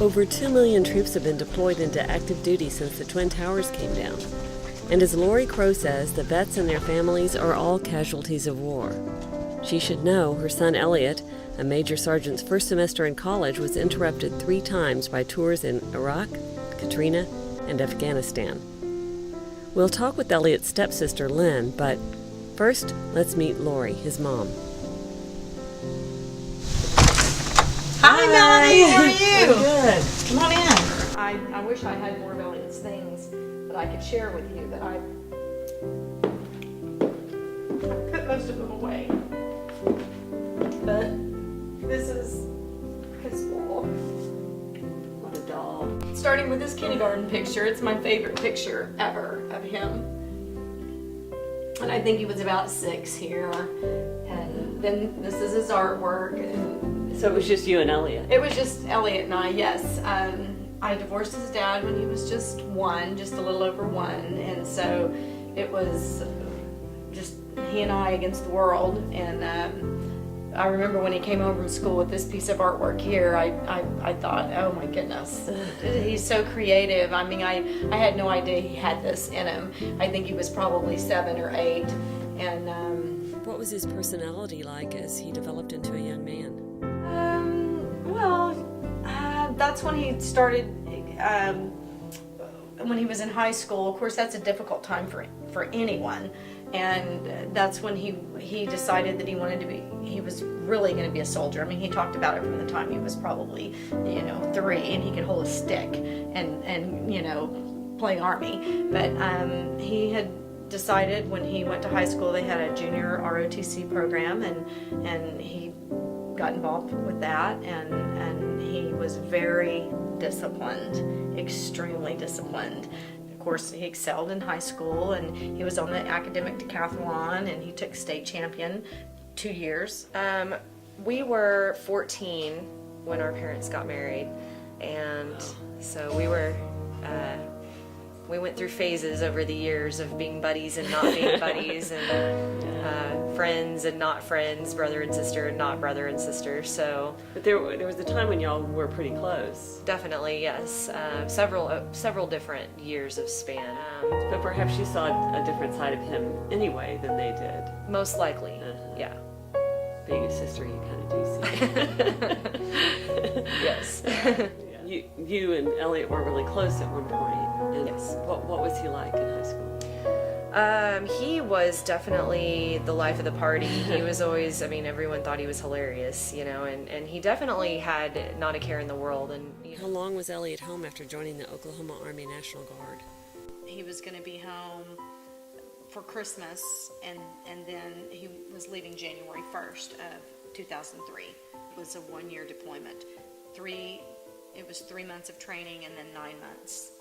Over 2 million troops have been deployed into active duty since the Twin Towers came down. And as Lori Crowe says, the vets and their families are all casualties of war. She should know her son Elliot, a major sergeant's first semester in college, was interrupted 3 times by tours in Iraq, Katrina, and Afghanistan. We'll talk with Elliot's stepsister Lynn, but first, let's meet Lori, his mom. Hi, Melanie. How are you? Good. Come on in. I wish I had more of Elliot's things that I could share with you, but I put most of them away. But this is his wall. What a doll. Starting with this kindergarten picture, it's my favorite picture ever of him. And I think he was about 6 here. And then this is his artwork. So it was just you and Elliot? It was just Elliot and I, yes. I divorced his dad when he was just 1, just a little over 1, and so it was just he and I against the world. And I remember when he came home from school with this piece of artwork here, I thought, oh my goodness, he's so creative. I mean, I had no idea he had this in him. I think he was probably 7 or 8. And what was his personality like as he developed into a young man? That's when he started, when he was in high school. Of course, that's a difficult time for anyone. And that's when he decided that he was really going to be a soldier. I mean, he talked about it from the time he was probably, 3, and he could hold a stick and play army. But he had decided when he went to high school, they had a junior ROTC program, and he got involved with that, and he was very disciplined, extremely disciplined. Of course, he excelled in high school, and he was on the academic decathlon, and he took state champion 2 years. We were 14 when our parents got married, and so we went through phases over the years of being buddies and not being buddies, and friends and not friends, brother and sister and not brother and sister. So, But there was a time when y'all were pretty close. definitely, yes, several different years of span. But perhaps you saw a different side of him anyway than they did. Most likely, Uh-huh. yeah. Being a sister, you kind of do see. Yes. You and Elliot were really close at one point. And Yes. What was he like in high school? He was definitely the life of the party. He was always, everyone thought he was hilarious, and he definitely had not a care in the world. And How long was Elliot home after joining the Oklahoma Army National Guard? He was going to be home for Christmas, and then he was leaving January 1st of 2003. It was a 1-year deployment. It was 3 months of training, and then 9 months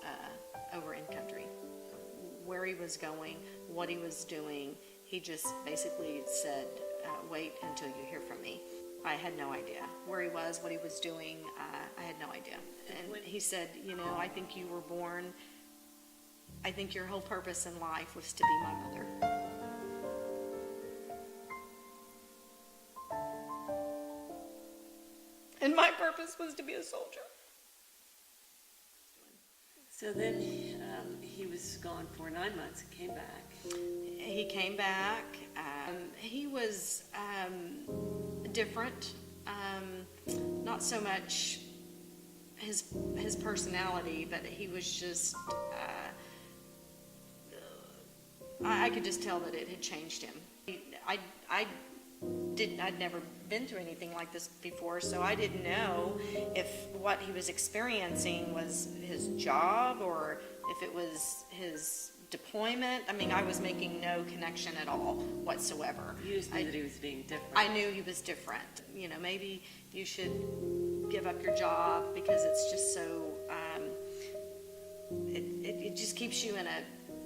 over in country. Where he was going, what he was doing, he just basically said, wait until you hear from me. I had no idea where he was, what he was doing. I had no idea. And he said, I think you were born, I think your whole purpose in life was to be my mother. And my purpose was to be a soldier. So then he was gone for 9 months and came back. He came back. He was different. Not so much his personality, but he was just. I could just tell that it had changed him. I'd never been through anything like this before, so I didn't know if what he was experiencing was his job or if it was his deployment. I was making no connection at all whatsoever. You just knew that he was being different. I knew he was different. Maybe you should give up your job because it's just so, it just keeps you in a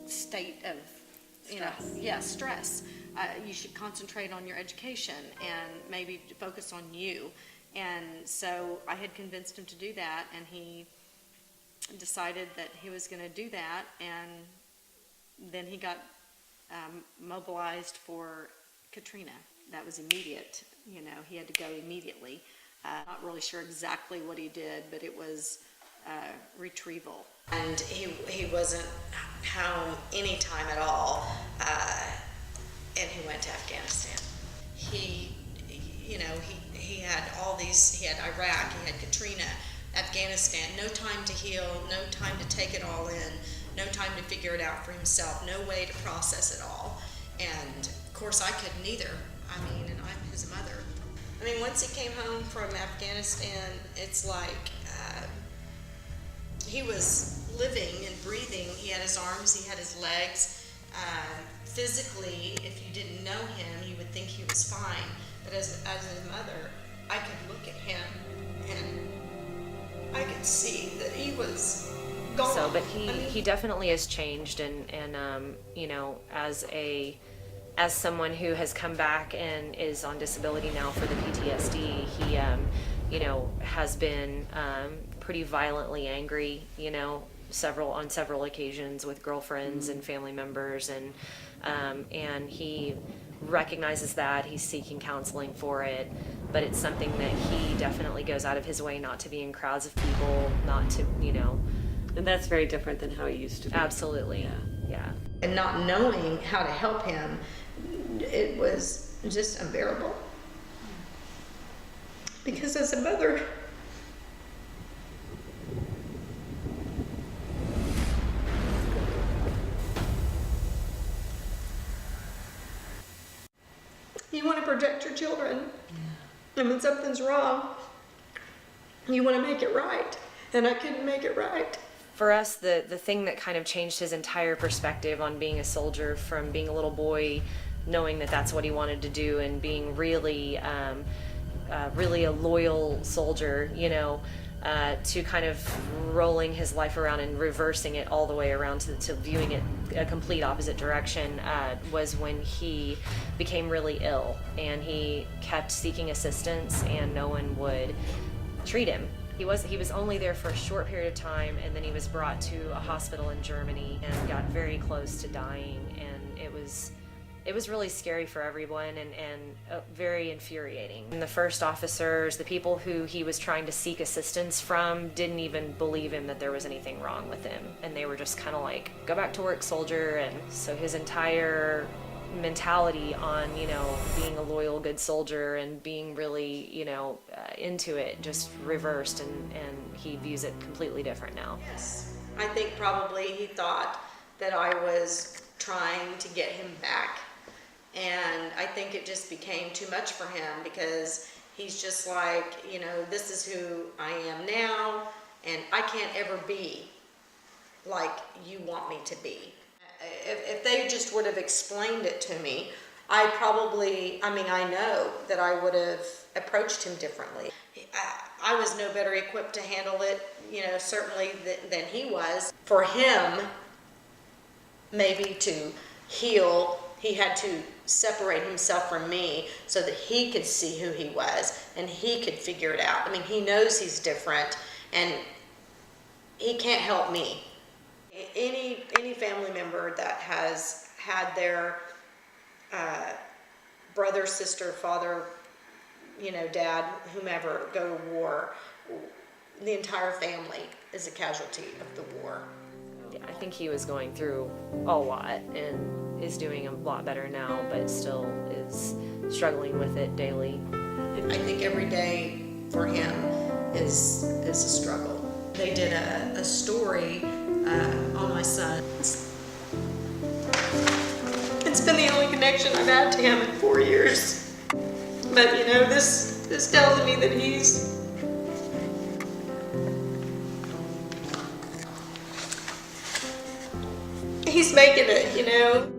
state of, stress. You should concentrate on your education and maybe focus on you. And so I had convinced him to do that, and he decided that he was going to do that, and then he got mobilized for Katrina. That was immediate. He had to go immediately. Not really sure exactly what he did, but it was retrieval. And he wasn't home any time at all, and he went to Afghanistan. He had all these, he had Iraq, he had Katrina, Afghanistan, no time to heal, no time to take it all in, no time to figure it out for himself, no way to process it all. And of course I couldn't either. And I'm his mother. Once he came home from Afghanistan, it's like he was living and breathing. He had his arms, he had his legs. Physically, if you didn't know him, you would think he was fine. But as his mother, I could look at him and I could see that he was gone. So, but he definitely has changed, and as someone who has come back and is on disability now for the PTSD, he has been pretty violently angry, on several occasions with girlfriends and family members, and he recognizes that. He's seeking counseling for it, but it's something that he definitely goes out of his way not to be in crowds of people, not to, And that's very different than how he used to be. Absolutely. Yeah. And not knowing how to help him, it was just unbearable. Because as a mother, you want to protect your children. And when something's wrong, you want to make it right. And I couldn't make it right. For us, the thing that kind of changed his entire perspective on being a soldier, from being a little boy, knowing that that's what he wanted to do, and being really a loyal soldier, to kind of rolling his life around and reversing it all the way around to viewing it a complete opposite direction, was when he became really ill, and he kept seeking assistance and no one would treat him. He was only there for a short period of time, and then he was brought to a hospital in Germany and got very close to dying, and it was really scary for everyone, and very infuriating. And the first officers, the people who he was trying to seek assistance from, didn't even believe him that there was anything wrong with him, and they were just kind of like, go back to work, soldier. And so his entire mentality on being a loyal, good soldier and being really into it just reversed, and he views it completely different now. Yes, I think probably he thought that I was trying to get him back, and I think it just became too much for him, because he's just like, this is who I am now, and I can't ever be like you want me to be. If they just would have explained it to me, I know that I would have approached him differently. I was no better equipped to handle it, certainly than he was. For him, maybe to heal, he had to separate himself from me so that he could see who he was and he could figure it out. He knows he's different, and he can't help me. Any family member that has had their brother, sister, father, dad, whomever go to war, the entire family is a casualty of the war. Yeah, I think he was going through a lot and is doing a lot better now, but still is struggling with it daily. I think every day for him is a struggle. They did a story on my son. It's been the only connection I've had to him in 4 years. But this tells me that he's making it,